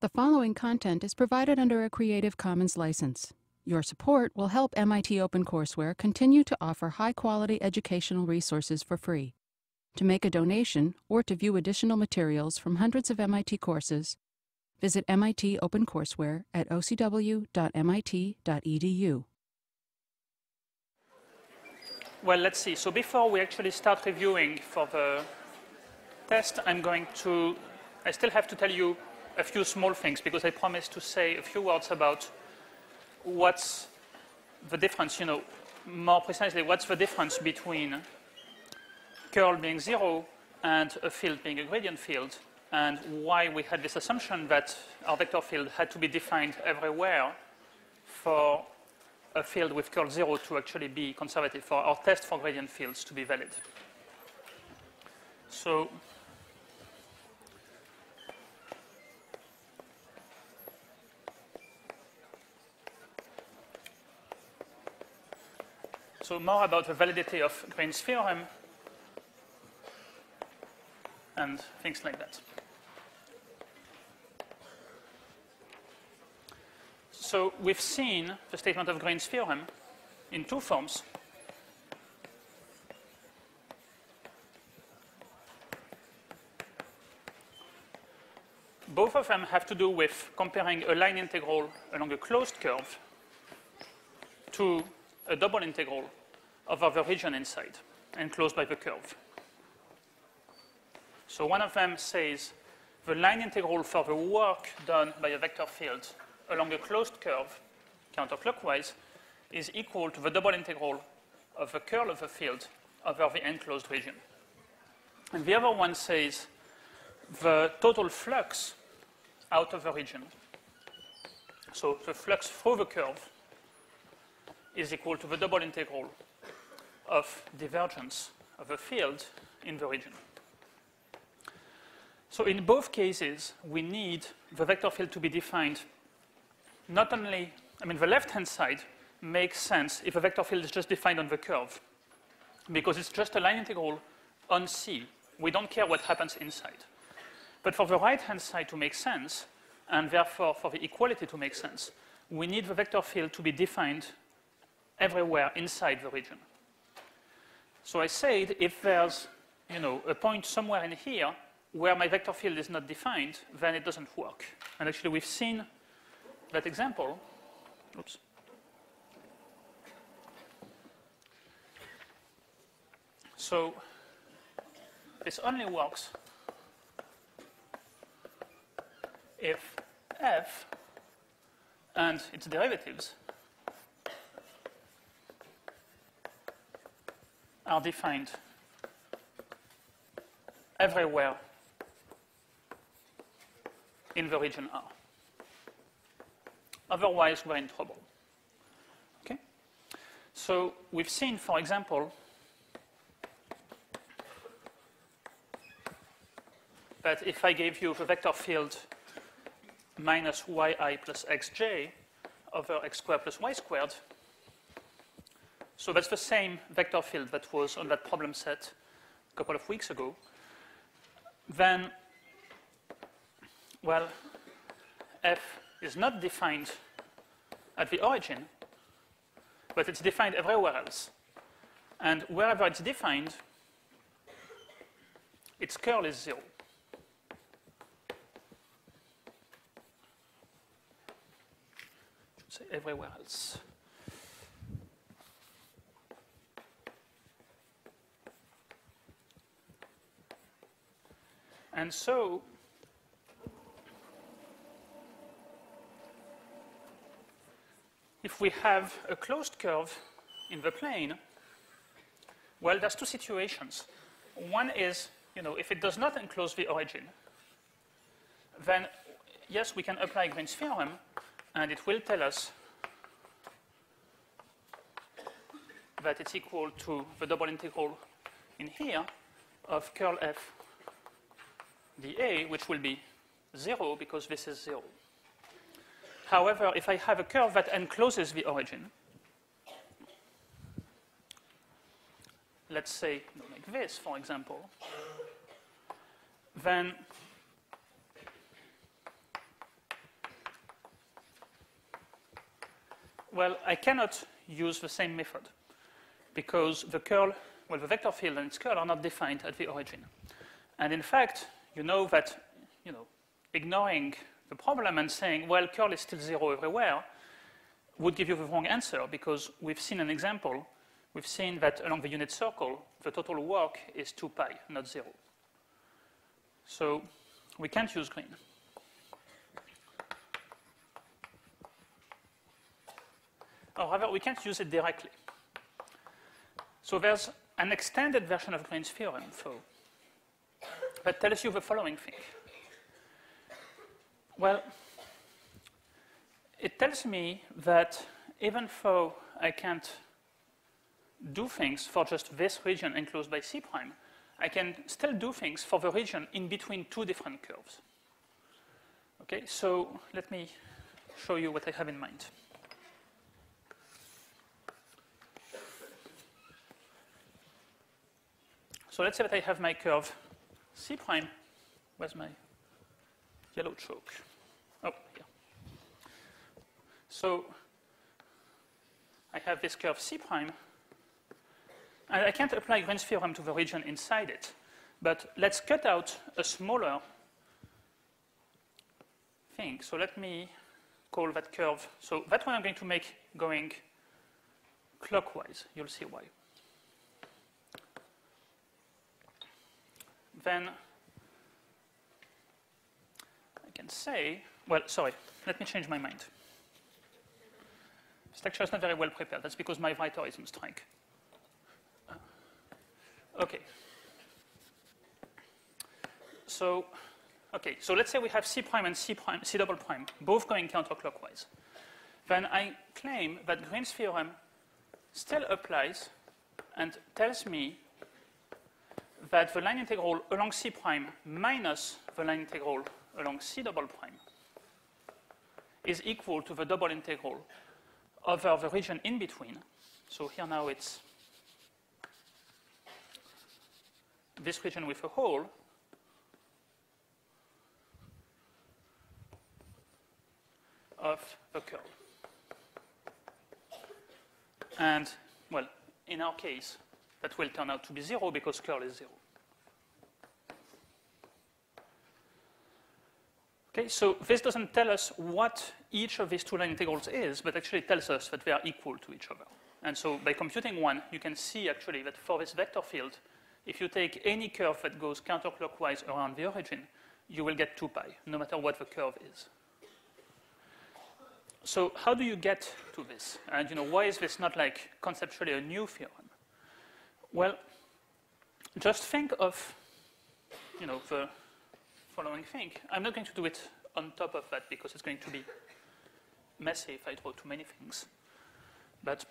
The following content is provided under a Creative Commons license. Your support will help MIT OpenCourseware continue to offer high-quality educational resources for free. To make a donation or to view additional materials from hundreds of MIT courses, visit MIT OpenCourseware at ocw.mit.edu. Well, let's see. So before we actually start reviewing for the test, I still have to tell you a few small things because I promised to say a few words about what's the difference, more precisely, what's the difference between curl being 0 and a field being a gradient field, and why we had this assumption that our vector field had to be defined everywhere for a field with curl 0 to actually be conservative, for our test for gradient fields to be valid. So more about the validity of Green's theorem and things like that. So we've seen the statement of Green's theorem in two forms. Both of them have to do with comparing a line integral along a closed curve to a double integral over the region inside, enclosed by the curve. So one of them says the line integral for the work done by a vector field along a closed curve, counterclockwise, is equal to the double integral of the curl of the field over the enclosed region. And the other one says the total flux out of the region, so the flux through the curve, is equal to the double integral of divergence of a field in the region. So in both cases, we need the vector field to be defined not only, the left-hand side makes sense if a vector field is just defined on the curve, because it's just a line integral on C. We don't care what happens inside. But for the right-hand side to make sense, and therefore for the equality to make sense, we need the vector field to be defined everywhere inside the region. So I said if there's a point somewhere in here where my vector field is not defined, then it doesn't work. And actually we've seen that example. Oops. So this only works if f and its derivatives are defined everywhere in the region R. Otherwise, we're in trouble. Okay? So we've seen, for example, that if I gave you the vector field minus yi plus xj over x squared plus y squared, so that's the same vector field that was on that problem set a couple of weeks ago, then, well, f is not defined at the origin, but it's defined everywhere else. And wherever it's defined, its curl is 0. I should say everywhere else. And so if we have a closed curve in the plane, well, there's two situations. One is, if it does not enclose the origin, then yes, we can apply Green's theorem, and it will tell us that it's equal to the double integral in here of curl f dA, which will be 0 because this is 0. However, if I have a curve that encloses the origin, let's say like this, for example, then Well, I cannot use the same method because the curl, well, the vector field and its curl are not defined at the origin. And in fact, you know that, ignoring the problem and saying, well, curl is still 0 everywhere would give you the wrong answer because we've seen an example. We've seen that along the unit circle, the total work is 2 pi, not 0. So we can't use green. However, we can't use it directly. So there's an extended version of Green's theorem that tells you the following thing. Well, it tells me that even though I can't do things for just this region enclosed by C prime, I can still do things for the region in between two different curves. Okay, so let me show you what I have in mind. So let's say that I have my curve C prime. Where's my yellow chalk? Oh, here. So I have this curve C prime. And I can't apply Green's theorem to the region inside it. But let's cut out a smaller thing. So let me call that curve. So that one I'm going to make going clockwise. You'll see why. Then I can say, well, sorry, let me change my mind. This lecture is not very well prepared. That's because my writer is on strike. Okay. So let's say we have C prime and C double prime, both going counterclockwise. Then I claim that Green's theorem still applies and tells me that the line integral along C prime minus the line integral along C double prime is equal to the double integral over the region in between. So here now it's this region with a hole of the curl. And, well, in our case, that will turn out to be 0 because curl is 0. Okay, so this doesn't tell us what each of these two line integrals is, but actually tells us that they are equal to each other. And so by computing one, you can see actually that for this vector field, if you take any curve that goes counterclockwise around the origin, you will get 2 pi, no matter what the curve is. So how do you get to this? And why is this not like conceptually a new theorem? Well, just think of the following thing. I'm not going to do it on top of that because it's going to be messy if I draw too many things. But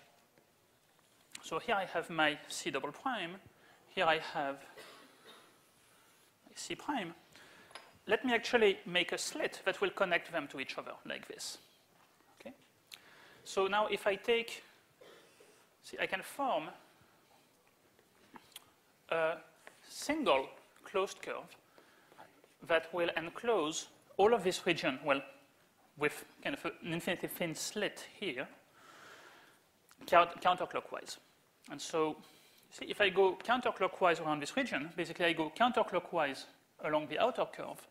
so here I have my C double prime. Here I have C prime. Let me actually make a slit that will connect them to each other like this. Okay? So now if I take, see, I can form a single closed curve that will enclose all of this region, well, with kind of an infinitely thin slit here, counterclockwise. And so, see, if I go counterclockwise around this region, basically I go counterclockwise along the outer curve,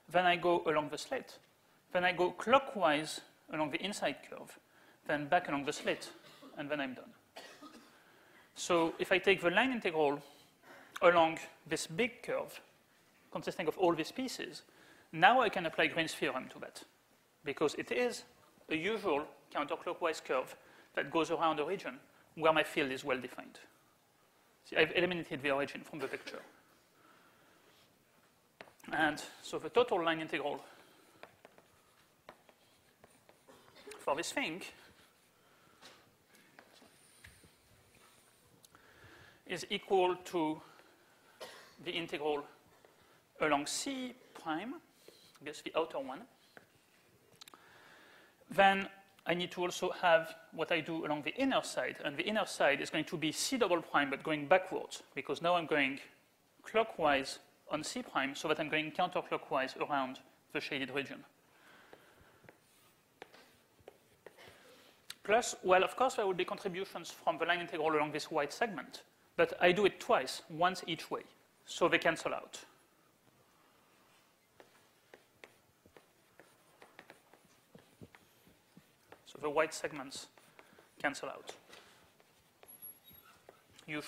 then I go along the slit, then I go clockwise along the inside curve, then back along the slit, and then I'm done. So if I take the line integral along this big curve, consisting of all these pieces, now I can apply Green's theorem to that, because it is a usual counterclockwise curve that goes around a region where my field is well defined. See, I've eliminated the origin from the picture. And so the total line integral for this thing is equal to the integral along C prime, I guess the outer one. Then I need to also have what I do along the inner side, and the inner side is going to be C double prime, but going backwards, because now I'm going clockwise on C prime, so that I'm going counterclockwise around the shaded region. Plus, well, of course, there will be contributions from the line integral along this white segment, but I do it twice, once each way, so they cancel out. So the white segments cancel out. You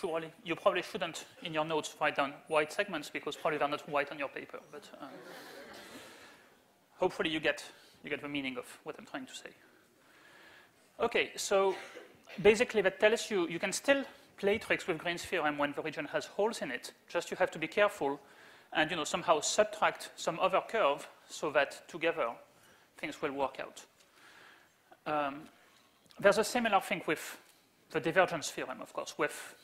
probably shouldn't, in your notes, write down white segments because probably they're not white on your paper, but hopefully you get the meaning of what I'm trying to say. Okay, so basically that tells you you can still play tricks with Green's theorem when the region has holes in it, just you have to be careful and somehow subtract some other curve so that together things will work out. There's a similar thing with the divergence theorem, of course, with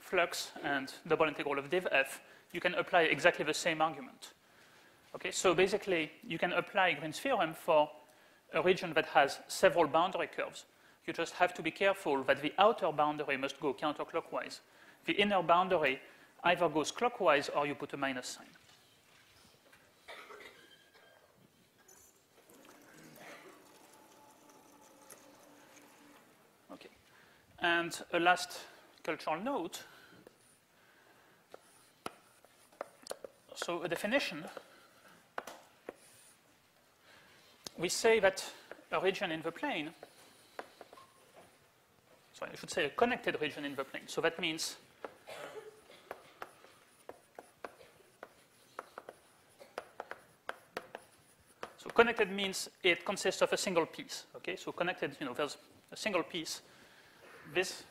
flux and double integral of div f. You can apply exactly the same argument. Okay, so basically you can apply Green's theorem for a region that has several boundary curves. You just have to be careful that the outer boundary must go counterclockwise. The inner boundary either goes clockwise or you put a minus sign. Okay, and a last cultural note. So a definition. We say that a region in the plane, sorry, I should say a connected region in the plane. So that means connected means it consists of a single piece. Okay, so connected, there's a single piece. These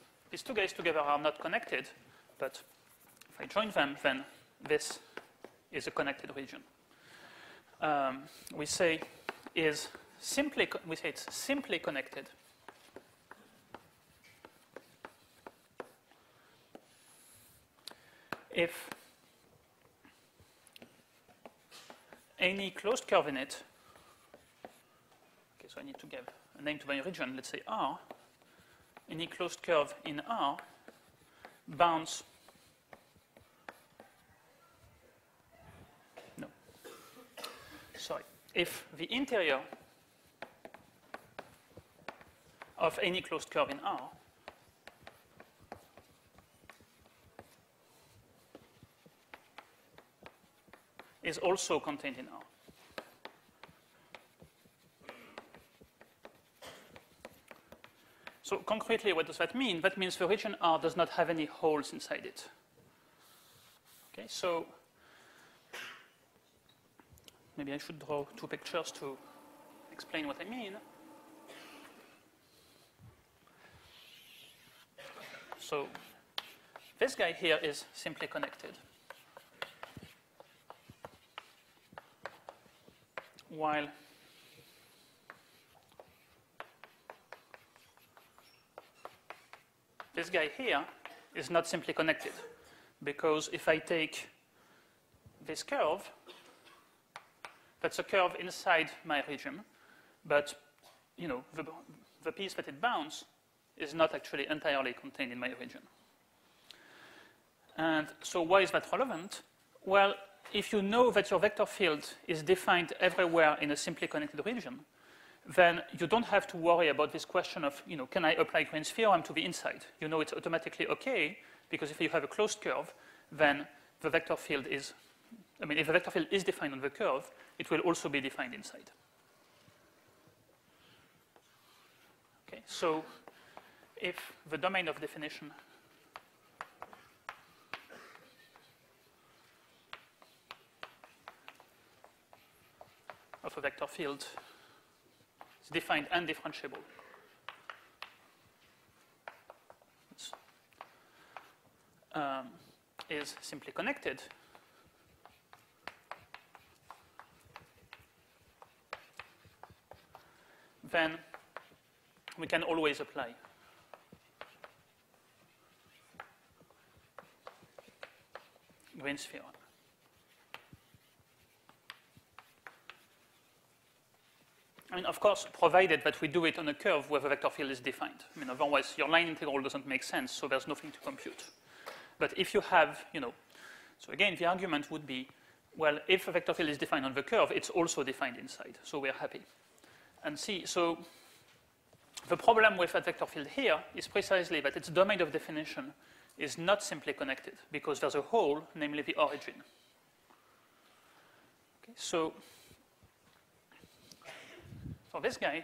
two guys together are not connected, but if I join them, then this is a connected region. We say it's simply connected if any closed curve in it, okay, so I need to give a name to my region, let's say R, any closed curve in R bounds, if the interior of any closed curve in R is also contained in R. So concretely, what does that mean? That means the region R does not have any holes inside it. Okay, so maybe I should draw two pictures to explain what I mean. So this guy here is simply connected, while this guy here is not simply connected, because if I take this curve, that's a curve inside my region, but the piece that it bounds is not actually entirely contained in my region. And so why is that relevant? Well, if you know that your vector field is defined everywhere in a simply connected region, then you don't have to worry about this question of, can I apply Green's theorem to the inside? You know it's automatically okay, because if you have a closed curve, then the vector field is, if the vector field is defined on the curve, it will also be defined inside. Okay, so if the domain of definition of a vector field is defined and differentiable, is simply connected, then we can always apply Green's theorem. Of course, provided that we do it on a curve where the vector field is defined. Otherwise, your line integral doesn't make sense, so there's nothing to compute. But if you have, so again, the argument would be, well, if a vector field is defined on the curve, it's also defined inside, so we're happy. And see, so The problem with that vector field here is precisely that its domain of definition is not simply connected because there's a hole, namely the origin. Okay, so for this guy,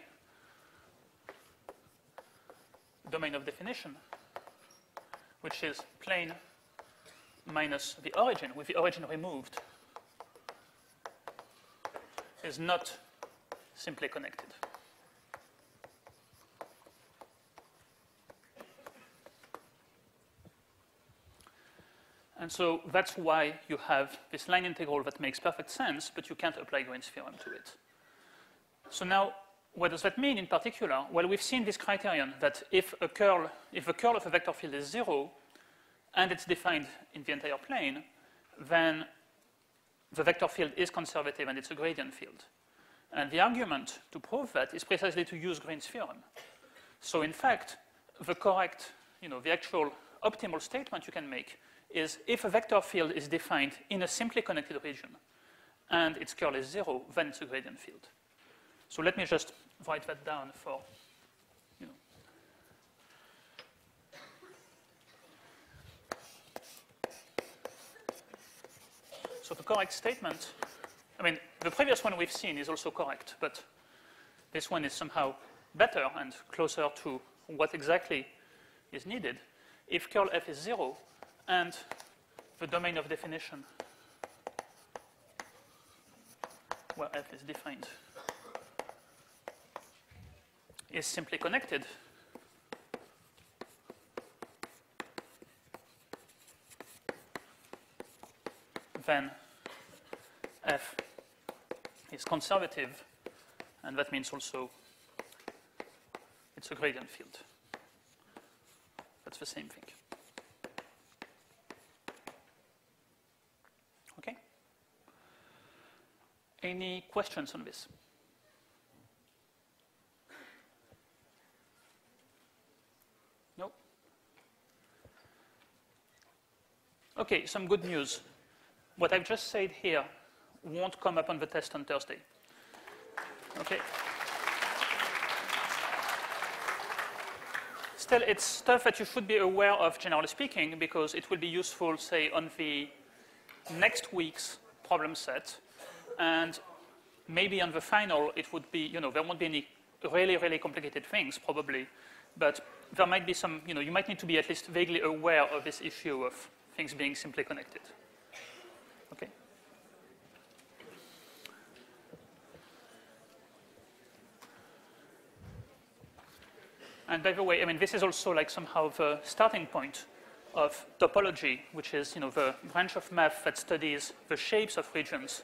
domain of definition, which is plane minus the origin, with the origin removed, is not simply connected. And so that's why you have this line integral that makes perfect sense, but you can't apply Green's theorem to it. So now, what does that mean in particular? Well, we've seen this criterion that if the curl of a vector field is 0, and it's defined in the entire plane, then the vector field is conservative and it's a gradient field. And the argument to prove that is precisely to use Green's theorem. So in fact, the correct, the actual optimal statement you can make is if a vector field is defined in a simply connected region and its curl is 0, then it's a gradient field. So let me just write that down for, So the correct statement, the previous one we've seen is also correct, but this one is somehow better and closer to what exactly is needed. If curl f is 0, and the domain of definition where f is defined is simply connected, then f is conservative, and that means also it's a gradient field. That's the same thing. Okay? Any questions on this? No? Okay, some good news. What I've just said here won't come up on the test on Thursday. Okay? Still, it's stuff that you should be aware of, generally speaking, because it will be useful, say, on the next week's problem set. And maybe on the final, it would be, there won't be any really, really complicated things, probably. But there might be some, you might need to be at least vaguely aware of this issue of things being simply connected. Okay. And by the way, this is also like somehow the starting point of topology, which is the branch of math that studies the shapes of regions.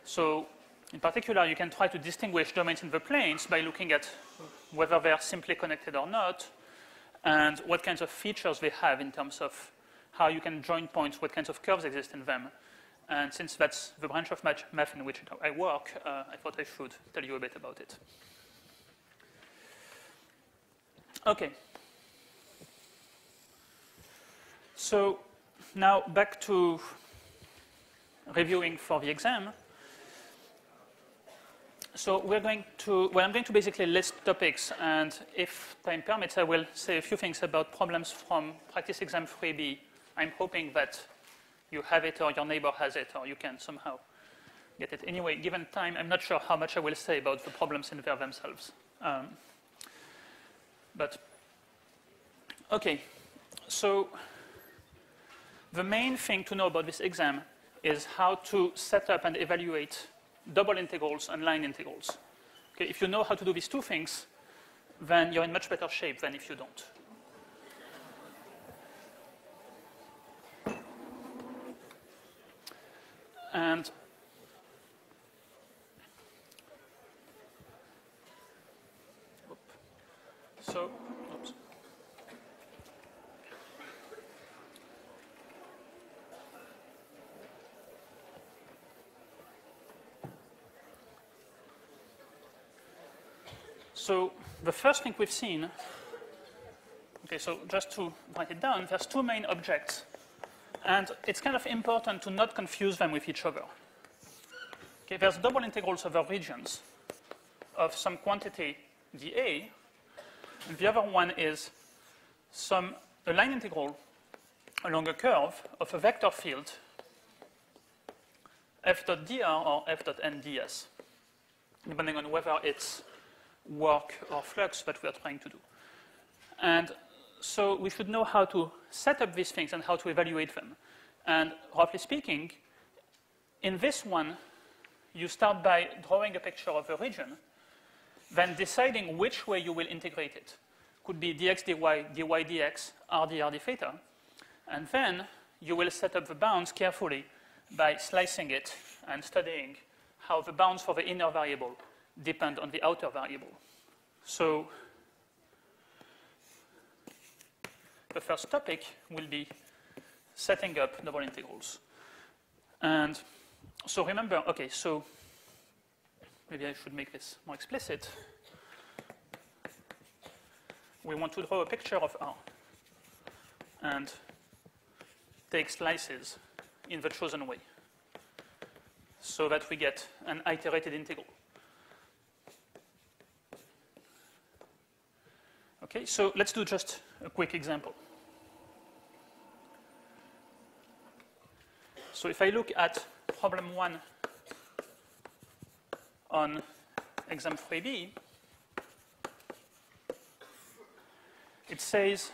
So in particular, you can try to distinguish domains in the planes by looking at whether they are simply connected or not, and what kinds of features they have in terms of how you can join points, what kinds of curves exist in them. And since that's the branch of math in which I work, I thought I should tell you a bit about it. Okay. So now back to reviewing for the exam. So I'm going to basically list topics, and if time permits, I will say a few things about problems from practice exam 3B. I'm hoping that you have it or your neighbor has it, or you can somehow get it. Anyway, given time, I'm not sure how much I will say about the problems in there themselves. But, okay, so the main thing to know about this exam is how to set up and evaluate double integrals and line integrals. Okay, if you know how to do these two things, then you're in much better shape than if you don't. And so, oops. So the first thing we've seen, okay, so just to write it down, there's two main objects. And it's kind of important to not confuse them with each other. Okay, there's double integrals over regions of some quantity dA, And the other one is a line integral along a curve of a vector field f.dr or f.nds, depending on whether it's work or flux that we are trying to do. And so we should know how to set up these things and how to evaluate them. And roughly speaking, in this one, you start by drawing a picture of a region, then deciding which way you will integrate it. Could be dx, dy, dy, dx, r, dr, d theta. And then you will set up the bounds carefully by slicing it and studying how the bounds for the inner variable depend on the outer variable. So the first topic will be setting up double integrals. And so remember, okay, so maybe I should make this more explicit. We want to draw a picture of R and take slices in the chosen way so that we get an iterated integral. Okay, so let's do just a quick example. So if I look at problem 1 on exam 3B, it says,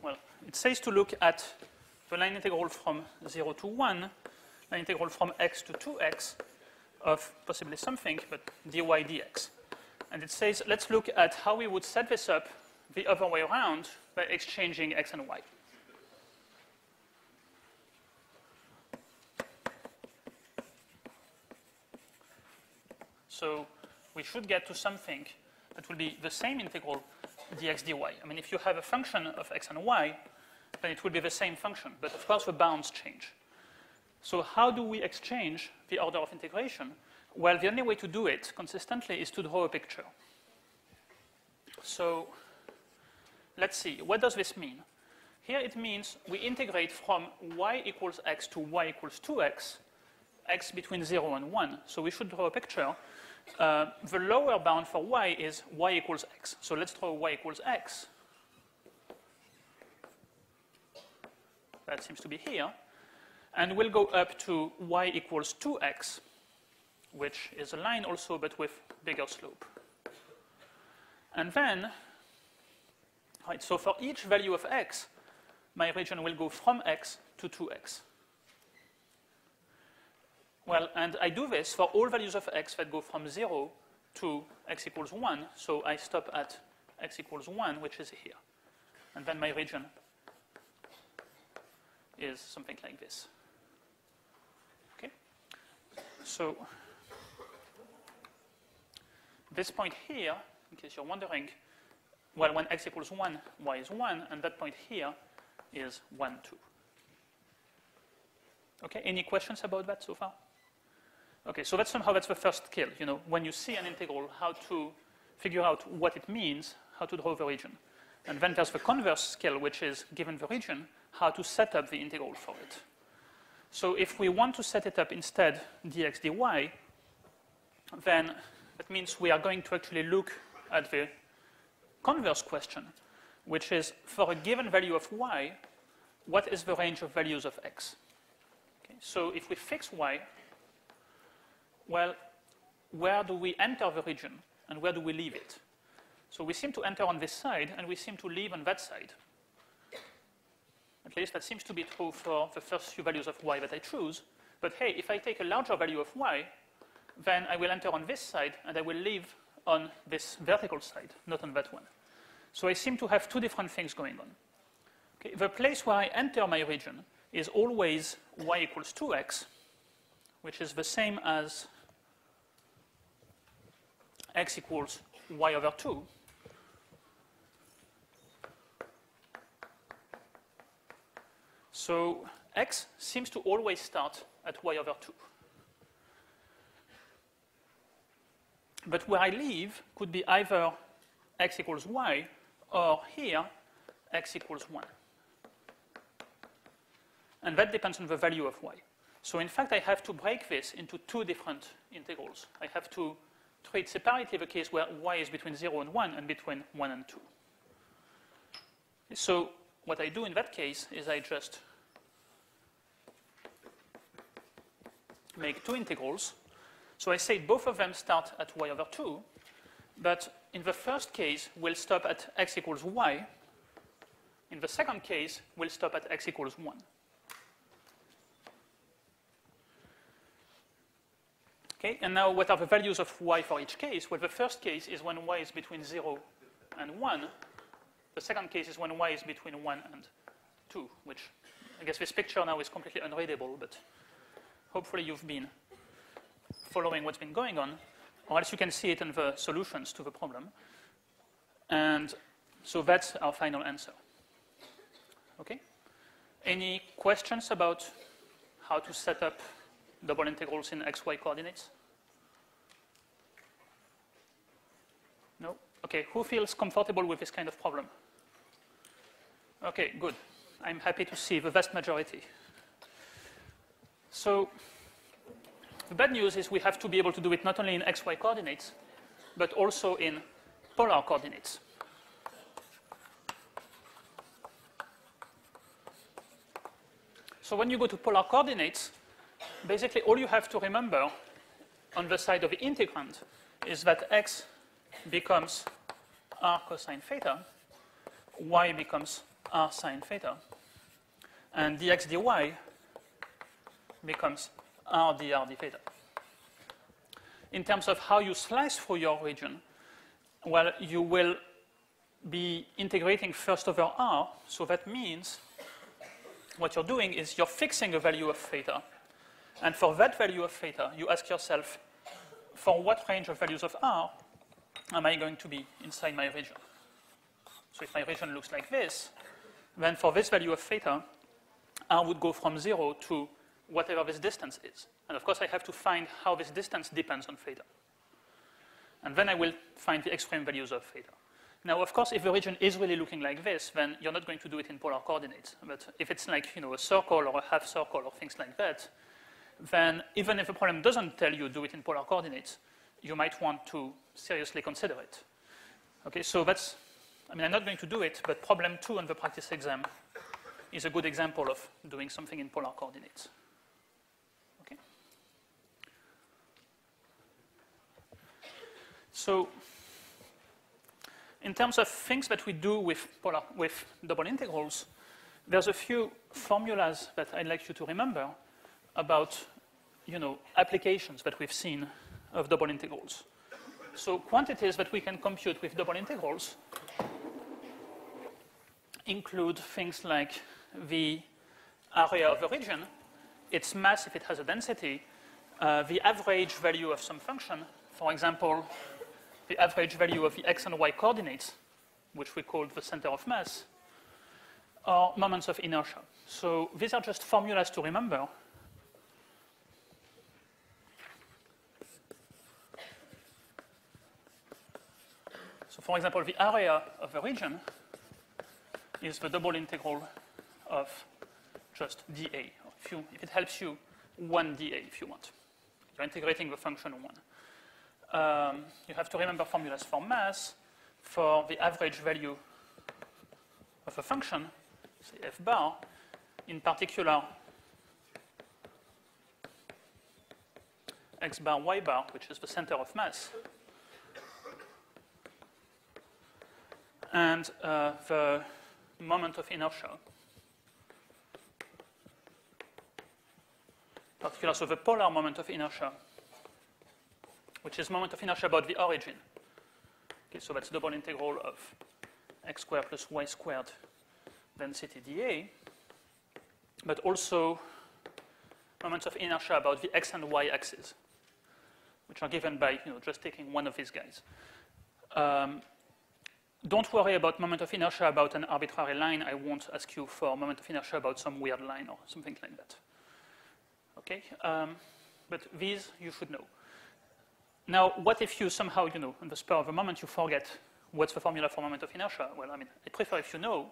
well, it says to look at the line integral from 0 to 1, line integral from x to 2x of possibly something, but dy dx. And it says, let's look at how we would set this up the other way around by exchanging x and y. So we should get to something that will be the same integral dx dy. I mean, if you have a function of x and y, then it will be the same function. But of course, the bounds change. So how do we exchange the order of integration? Well, the only way to do it consistently is to draw a picture. So let's see. What does this mean? Here it means we integrate from y equals x to y equals 2x, x between 0 and 1. So we should draw a picture. The lower bound for y is y equals x. So let's draw y equals x. That seems to be here. And we'll go up to y equals 2x, which is a line also, but with bigger slope. And then, right, so for each value of x, my region will go from x to 2x. Well, and I do this for all values of x that go from 0 to x equals 1. So I stop at x equals 1, which is here. And then my region is something like this. Okay? So this point here, in case you're wondering, well, when x equals 1, y is 1, and that point here is 1, 2. Okay, any questions about that so far? Okay, so that's somehow that's the first skill. You know, when you see an integral, how to figure out what it means, how to draw the region. And then there's the converse skill, which is, given the region, how to set up the integral for it. So if we want to set it up instead dx dy, then that means we are going to actually look at the converse question, which is, for a given value of y, what is the range of values of x? Okay, so if we fix y, well, where do we enter the region and where do we leave it? So we seem to enter on this side and we seem to leave on that side. At least that seems to be true for the first few values of y that I choose. But hey, if I take a larger value of y, then I will enter on this side and I will leave on this vertical side, not on that one. So I seem to have two different things going on. Okay, the place where I enter my region is always y equals 2x, which is the same as x equals y over 2. So x seems to always start at y over 2. But where I leave could be either x equals y, or here, x equals 1. And that depends on the value of y. So in fact, I have to break this into two different integrals. I have to treat separately the case where y is between 0 and 1 and between 1 and 2. So what I do in that case is I just make two integrals. So I say both of them start at y over 2, but in the first case, we'll stop at x equals y. In the second case, we'll stop at x equals 1. Okay, and now what are the values of y for each case? Well, the first case is when y is between 0 and 1. The second case is when y is between 1 and 2, which I guess this picture now is completely unreadable, but hopefully you've been following what's been going on, or else you can see it in the solutions to the problem. And so that's our final answer. Okay? Any questions about how to set up double integrals in xy coordinates? No? Okay, who feels comfortable with this kind of problem? Okay, good. I'm happy to see the vast majority. So the bad news is we have to be able to do it not only in xy coordinates, but also in polar coordinates. So when you go to polar coordinates, basically all you have to remember on the side of the integrand is that x becomes r cosine theta, y becomes r sine theta, and dx dy becomes r dr d theta. In terms of how you slice through your region, well, you will be integrating first over r, so that means what you're doing is you're fixing a value of theta. And for that value of theta, you ask yourself, for what range of values of r am I going to be inside my region? So if my region looks like this, then for this value of theta, r would go from 0 to whatever this distance is. And of course, I have to find how this distance depends on theta. And then I will find the extreme values of theta. Now, of course, if the region is really looking like this, then you're not going to do it in polar coordinates. But if it's like, a circle or a half circle or things like that, then even if the problem doesn't tell you do it in polar coordinates, you might want to seriously consider it. Okay, so that's, I'm not going to do it, but problem 2 on the practice exam is a good example of doing something in polar coordinates. Okay. So in terms of things that we do with double integrals, there's a few formulas that I'd like you to remember about, applications that we've seen of double integrals. So quantities that we can compute with double integrals include things like the area of the region, its mass if it has a density, the average value of some function, for example, the average value of the x and y coordinates, which we call the center of mass, or moments of inertia. So these are just formulas to remember. So for example, the area of a region is the double integral of just dA. If it helps you, 1 dA if you want. You're integrating the function 1. You have to remember formulas for mass, for the average value of a function, say f bar, in particular x bar, y bar, which is the center of mass, and the moment of inertia, particular, so the polar moment of inertia, which is moment of inertia about the origin. Okay, so that's double integral of x squared plus y squared density dA, but also moments of inertia about the x and y axes, which are given by just taking one of these guys. Don't worry about moment of inertia about an arbitrary line. I won't ask you for moment of inertia about some weird line or something like that. Okay, but these you should know. Now, what if you somehow, on the spur of the moment, you forget what's the formula for moment of inertia? Well, I prefer if you know,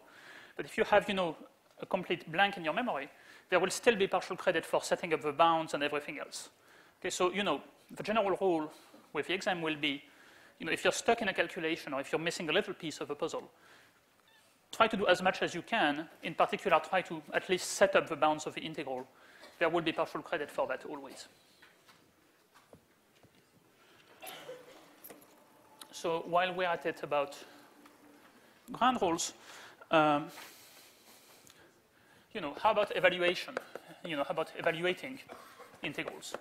but if you have, a complete blank in your memory, there will still be partial credit for setting up the bounds and everything else. Okay, so, the general rule with the exam will be, if you're stuck in a calculation or if you're missing a little piece of a puzzle, try to do as much as you can. In particular, try to at least set up the bounds of the integral. There will be partial credit for that always. So while we're at it about ground rules, how about evaluation? How about evaluating integrals?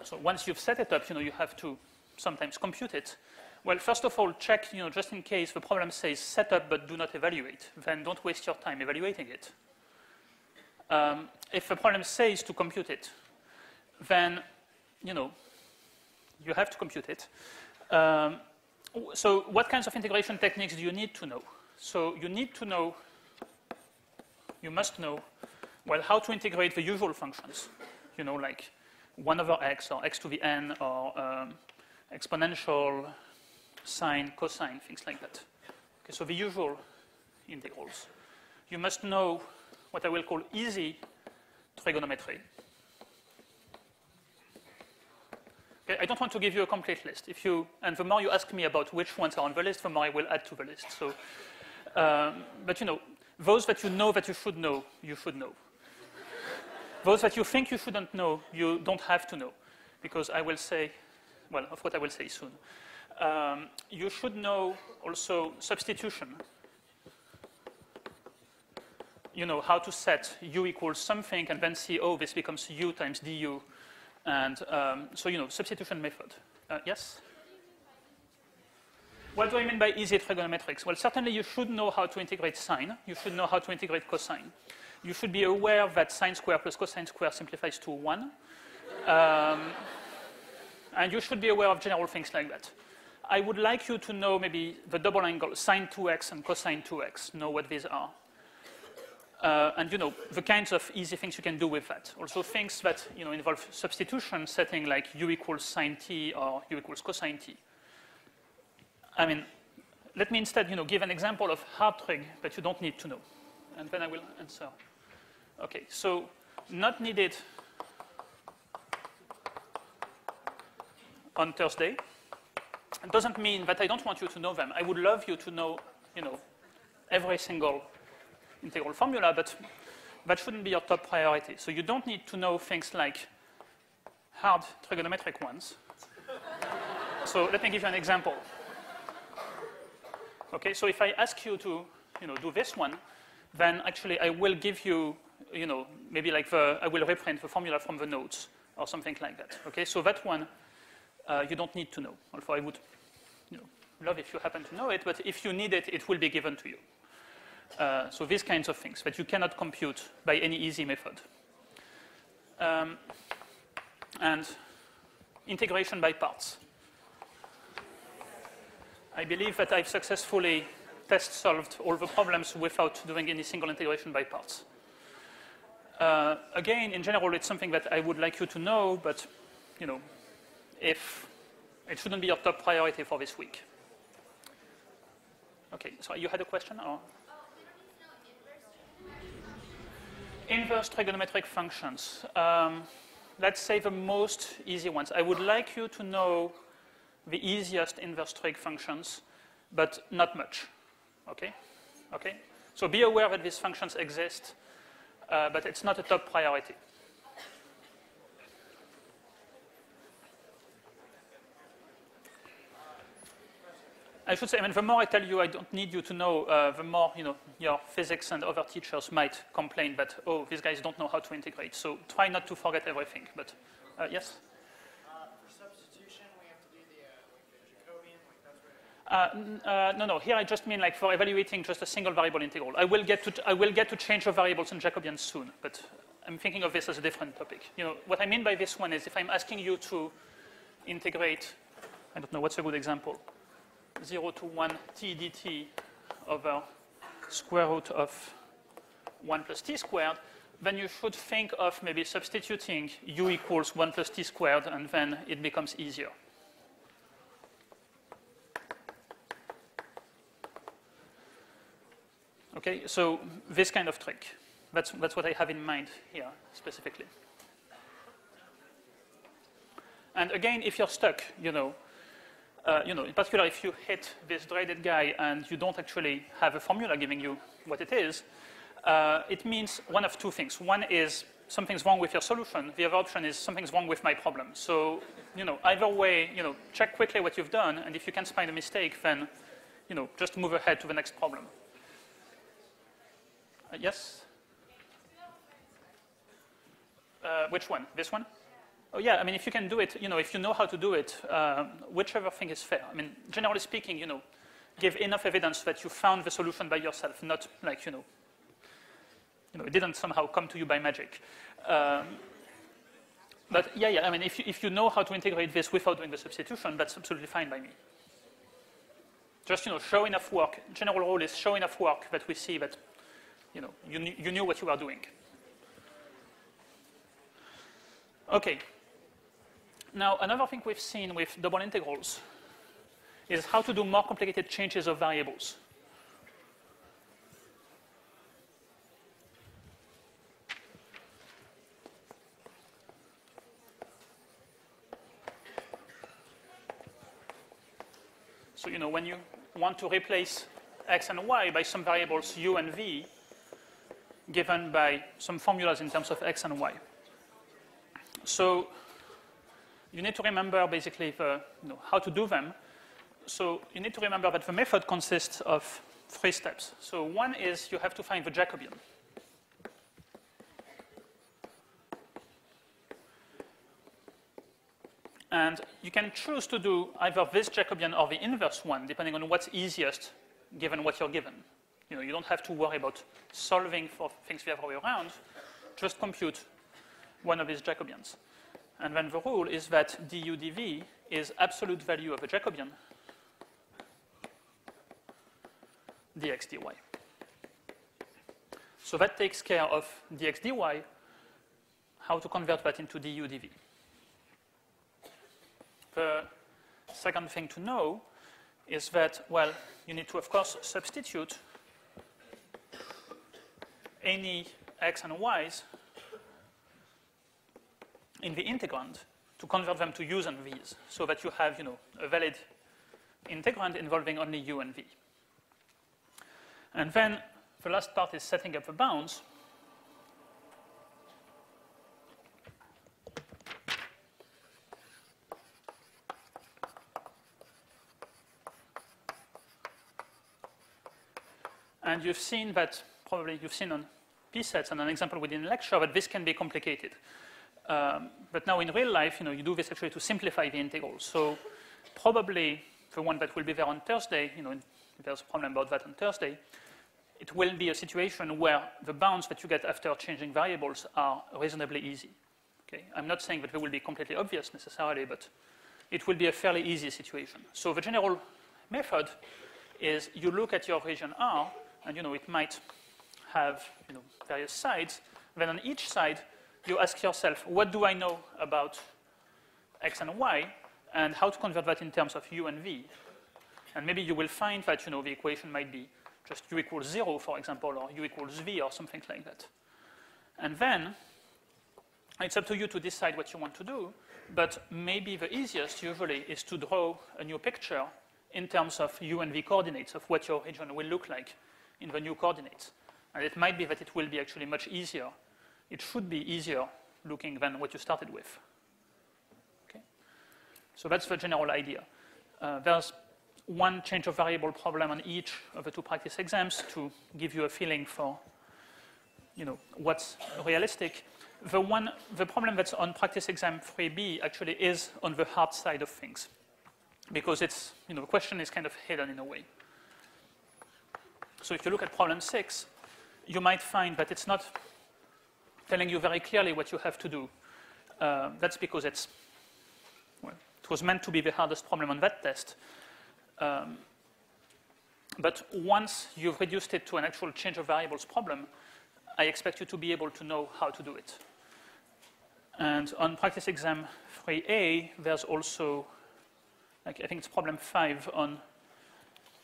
So once you've set it up, you have to sometimes compute it. Well, first of all, check, just in case the problem says set up but do not evaluate, then don't waste your time evaluating it. If the problem says to compute it, then, you have to compute it. So what kinds of integration techniques do you need to know? So you need to know, you must know, well, how to integrate the usual functions, like 1 over x or x to the n or exponential, sine, cosine, things like that. Okay, so the usual integrals. You must know what I will call easy trigonometry. Okay, I don't want to give you a complete list. And the more you ask me about which ones are on the list, the more I will add to the list. So, but those that you know that you should know, you should know. Those that you think you shouldn't know, you don't have to know, because I will say, well, of what I will say soon. You should know also substitution. How to set u equals something and then see, oh, this becomes u times du. And so, substitution method. Yes? What do I mean by easy trigonometrics? Well, certainly you should know how to integrate sine. You should know how to integrate cosine. You should be aware that sine squared plus cosine squared simplifies to 1. And you should be aware of general things like that. I would like you to know maybe the double angle, sine 2x and cosine 2x, know what these are. And the kinds of easy things you can do with that. Also things that involve substitution, setting like u equals sine t or u equals cosine t. I mean, let me instead give an example of hard trig that you don't need to know. And then I will answer. Okay, so not needed on Thursday. It doesn't mean that I don't want you to know them. I would love you to know, every single integral formula, but that shouldn't be your top priority. So you don't need to know things like hard trigonometric ones. So let me give you an example. Okay, so if I ask you to, do this one, then actually I will give you, maybe like I will reprint the formula from the notes or something like that. Okay, so that one you don't need to know. Although I would, love if you happen to know it, but if you need it, it will be given to you. So these kinds of things that you cannot compute by any easy method. And integration by parts. I believe that I've successfully test-solved all the problems without doing any single integration by parts. Again, in general, it's something that I would like you to know, but if it shouldn't be your top priority for this week. Okay, so you had a question? Or? Inverse trigonometric functions. Let's say the most easy ones. I would like you to know the easiest inverse trig functions, but not much. Okay? Okay? So be aware that these functions exist, but it's not a top priority. I should say, I mean, the more I tell you I don't need you to know, the more, your physics and other teachers might complain that, oh, these guys don't know how to integrate. So try not to forget everything. But yes? For substitution, we have to do the Jacobian, no. Here I just mean like for evaluating just a single variable integral. I will get to change the variables in Jacobian soon, but I'm thinking of this as a different topic. What I mean by this one is if I'm asking you to integrate, I don't know, what's a good example? 0 to 1 t dt over square root of 1 plus t squared, then you should think of maybe substituting u equals 1 plus t squared, and then it becomes easier. Okay, so this kind of trick. That's what I have in mind here specifically. And again, if you're stuck, in particular, if you hit this dreaded guy and you don't actually have a formula giving you what it is, it means one of two things. One is something's wrong with your solution. The other option is something's wrong with my problem. So, either way, check quickly what you've done, and if you can't find a mistake, then, just move ahead to the next problem. Yes? Which one? This one? Oh, yeah, I mean, if you can do it, if you know how to do it, whichever thing is fair. I mean, generally speaking, give enough evidence that you found the solution by yourself, not like, it didn't somehow come to you by magic. But yeah, I mean, if you know how to integrate this without doing the substitution, that's absolutely fine by me. Just, show enough work. General rule is show enough work that we see that, you knew what you were doing. Okay. Now, another thing we've seen with double integrals is how to do more complicated changes of variables. So, when you want to replace x and y by some variables u and v given by some formulas in terms of x and y. So you need to remember basically how to do them. So you need to remember that the method consists of 3 steps. So one is you have to find the Jacobian. And you can choose to do either this Jacobian or the inverse one, depending on what's easiest given what you're given. You don't have to worry about solving for things the other way around. Just compute one of these Jacobians. And then the rule is that du dv is absolute value of a Jacobian dx dy. So that takes care of dx dy, how to convert that into du dv. The second thing to know is that, well, you need to, of course, substitute any x and y's in the integrand to convert them to u's and v's, so that you have, a valid integrand involving only u and v. And then the last part is setting up the bounds. And you've seen that, probably you've seen on p-sets and an example within lecture, that this can be complicated. But now in real life, you do this actually to simplify the integrals. So probably the one that will be there on Thursday, if there's a problem about that on Thursday, it will be a situation where the bounds that you get after changing variables are reasonably easy. Okay? I'm not saying that they will be completely obvious necessarily, but it will be a fairly easy situation. So the general method is you look at your region R, and it might have various sides. Then on each side, you ask yourself, what do I know about x and y, and how to convert that in terms of u and v? And maybe you will find that the equation might be just u equals 0, for example, or u equals v, or something like that. And then it's up to you to decide what you want to do, but maybe the easiest usually is to draw a new picture in terms of u and v coordinates of what your region will look like in the new coordinates. And it might be that it will be actually much easier. It should be easier looking than what you started with. Okay? So that's the general idea. There's one change of variable problem on each of the 2 practice exams to give you a feeling for what's realistic. The problem that's on practice exam 3B actually is on the hard side of things, because it's, the question is kind of hidden in a way. So if you look at problem 6, you might find that it's not telling you very clearly what you have to do. That's because it was meant to be the hardest problem on that test. But once you've reduced it to an actual change of variables problem, I expect you to be able to know how to do it. And on practice exam 3A, there's also, I think it's problem 5 on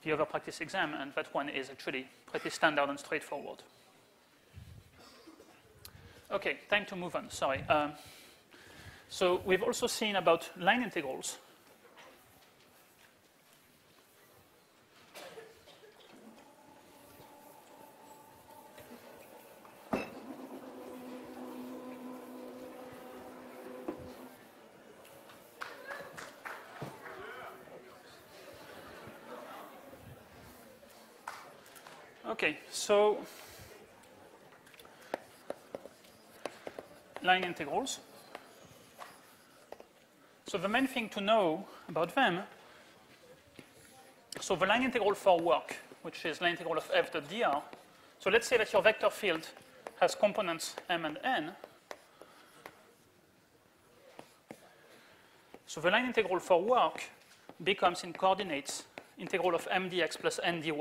the other practice exam, and that one is actually pretty standard and straightforward. Okay, time to move on, sorry. So we've also seen about line integrals. Okay, so line integrals. So the main thing to know about them, so the line integral for work, which is line integral of f dot dr. So let's say that your vector field has components m and n. So the line integral for work becomes in coordinates integral of m dx plus n dy.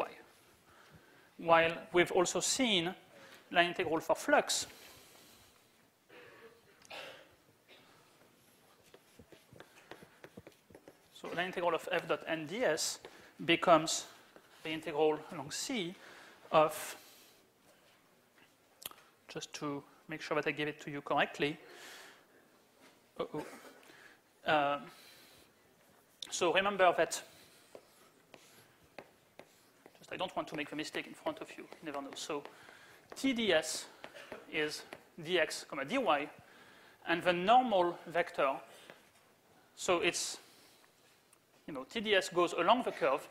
While we've also seen line integral for flux. So line integral of f dot n ds becomes the integral along C of, just to make sure that I give it to you correctly. So remember that, I don't want to make the mistake in front of you, you never know. So TDS is dx, dy, and the normal vector, so it's, TDS goes along the curve,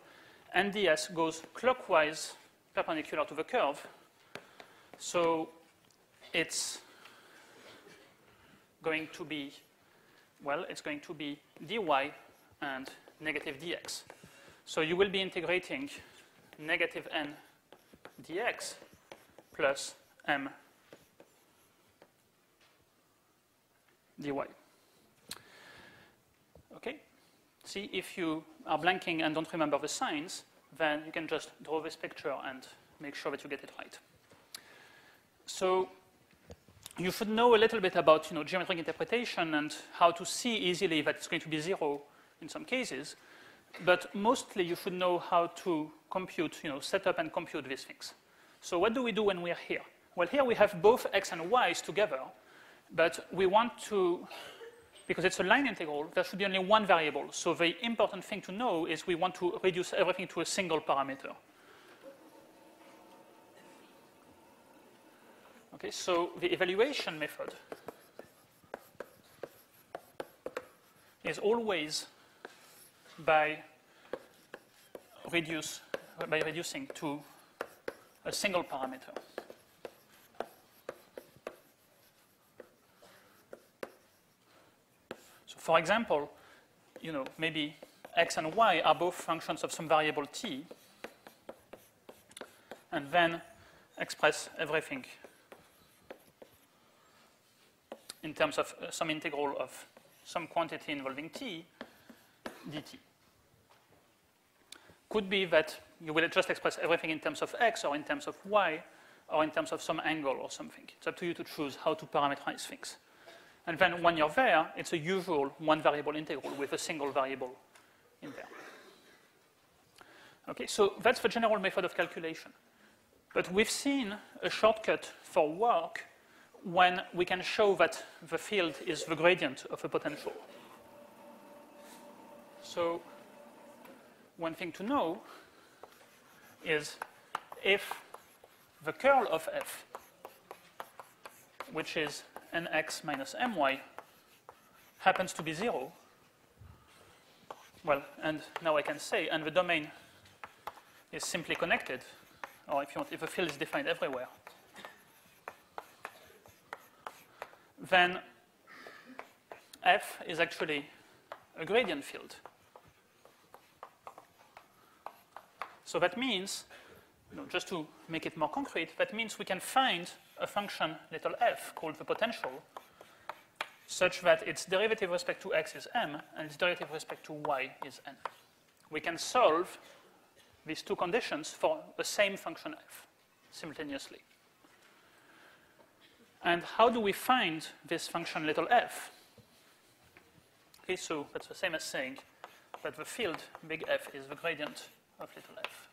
and ds goes clockwise perpendicular to the curve. So it's going to be, well, it's going to be dy and negative dx. So you will be integrating negative n dx plus m dy. Okay? See, if you are blanking and don't remember the signs, then you can just draw this picture and make sure that you get it right. So you should know a little bit about geometric interpretation and how to see easily that it's going to be 0 in some cases. But mostly you should know how to compute, set up and compute these things. So what do we do when we are here? Well, here we have both x and y's together, but we want to, because it's a line integral, there should be only one variable. So the important thing to know is we want to reduce everything to a single parameter. Okay, so the evaluation method is always by reducing to a single parameter. So for example, maybe x and y are both functions of some variable t, and then express everything in terms of some integral of some quantity involving t dt. Could be that you will just express everything in terms of x or in terms of y or in terms of some angle or something. It's up to you to choose how to parameterize things. And then when you're there, it's a usual one variable integral with a single variable in there. Okay, so that's the general method of calculation. But we've seen a shortcut for work when we can show that the field is the gradient of a potential. So one thing to know is if the curl of f, which is nx minus my, happens to be 0, well, and now I can say, and the domain is simply connected, or if you want, if the field is defined everywhere, then f is actually a gradient field. So that means, just to make it more concrete, that means we can find a function little f called the potential such that its derivative with respect to x is m and its derivative with respect to y is n. We can solve these two conditions for the same function f simultaneously. And how do we find this function little f? Okay, so that's the same as saying that the field big F is the gradient of little f.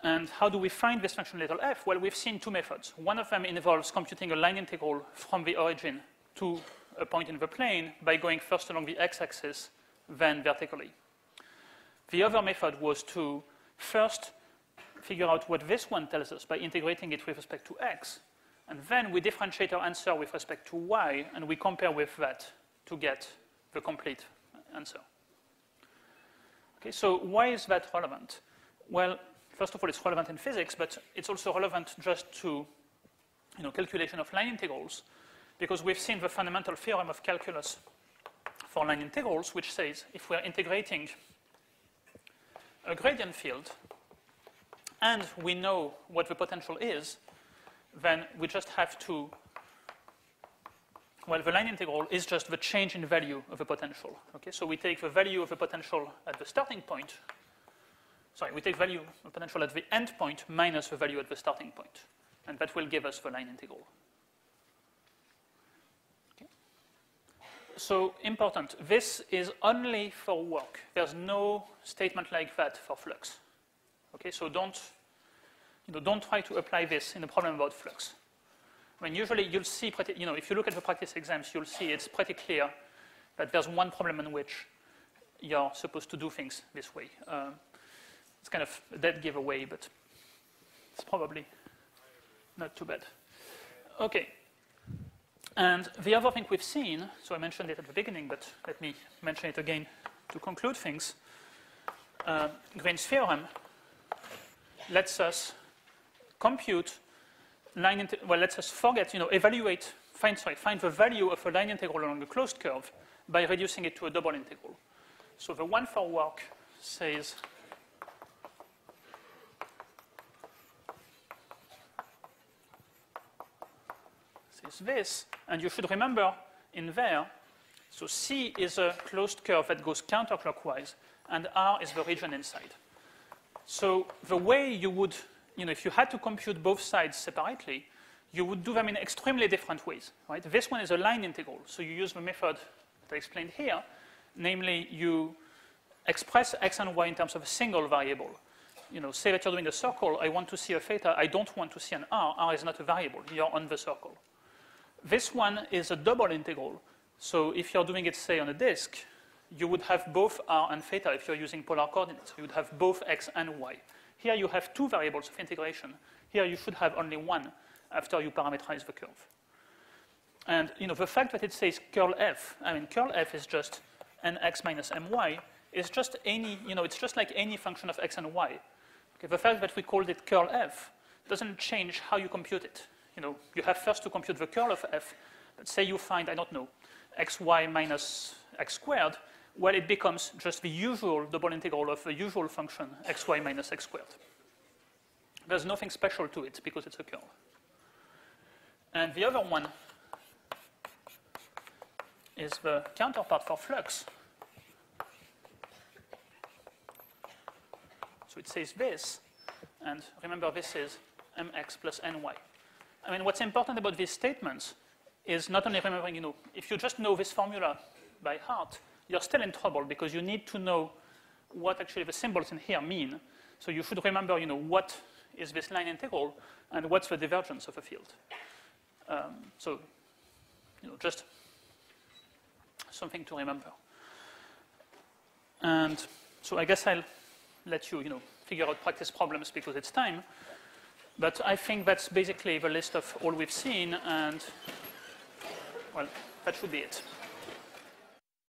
And how do we find this function little f? Well, we've seen two methods. One of them involves computing a line integral from the origin to a point in the plane by going first along the x-axis, then vertically. The other method was to first figure out what this one tells us by integrating it with respect to x, and then we differentiate our answer with respect to y, and we compare with that to get the complete answer. Okay, so why is that relevant? Well, first of all, it's relevant in physics, but it's also relevant just to calculation of line integrals, because we've seen the fundamental theorem of calculus for line integrals, which says if we're integrating a gradient field and we know what the potential is, then we just have to, well, the line integral is just the change in value of the potential. Okay, so we take the value of the potential at the starting point, we take value of potential at the end point minus the value at the starting point, and that will give us the line integral. Okay. So important, this is only for work. There's no statement like that for flux. Okay, so don't try to apply this in a problem about flux. I mean, usually you'll see, if you look at the practice exams, you'll see it's pretty clear that there's one problem in which you're supposed to do things this way. It's kind of a dead giveaway, but it's probably not too bad. Okay. And the other thing we've seen, so I mentioned it at the beginning, but let me mention it again to conclude things. Green's theorem lets us compute lets us forget, evaluate, find the value of a line integral along a closed curve by reducing it to a double integral. So the one for work says this, and you should remember in there, so C is a closed curve that goes counterclockwise, and R is the region inside. So the way you would, if you had to compute both sides separately, you would do them in extremely different ways, right? This one is a line integral, so you use the method that I explained here, namely you express x and y in terms of a single variable. Say that you're doing a circle, I want to see a theta, I don't want to see an r, r is not a variable, you're on the circle. This one is a double integral, so if you're doing it, say, on a disk, you would have both r and theta if you're using polar coordinates. You would have both x and y. Here you have two variables of integration. Here you should have only one after you parameterize the curve. And the fact that it says curl f, curl f is just nx minus my, is just any, it's just like any function of x and y. Okay, the fact that we called it curl f doesn't change how you compute it. You have first to compute the curl of f. Let's say you find, I don't know, xy minus x squared. Well, it becomes just the usual double integral of the usual function xy minus x squared. There's nothing special to it because it's a curl. And the other one is the counterpart for flux. So it says this, and remember this is mx plus ny. What's important about these statements is not only remembering, if you just know this formula by heart, you're still in trouble because you need to know what actually the symbols in here mean. So you should remember, what is this line integral and what's the divergence of a field. Just something to remember. And so I guess I'll let you, figure out practice problems because it's time. But I think that's basically the list of all we've seen, and, well, that should be it.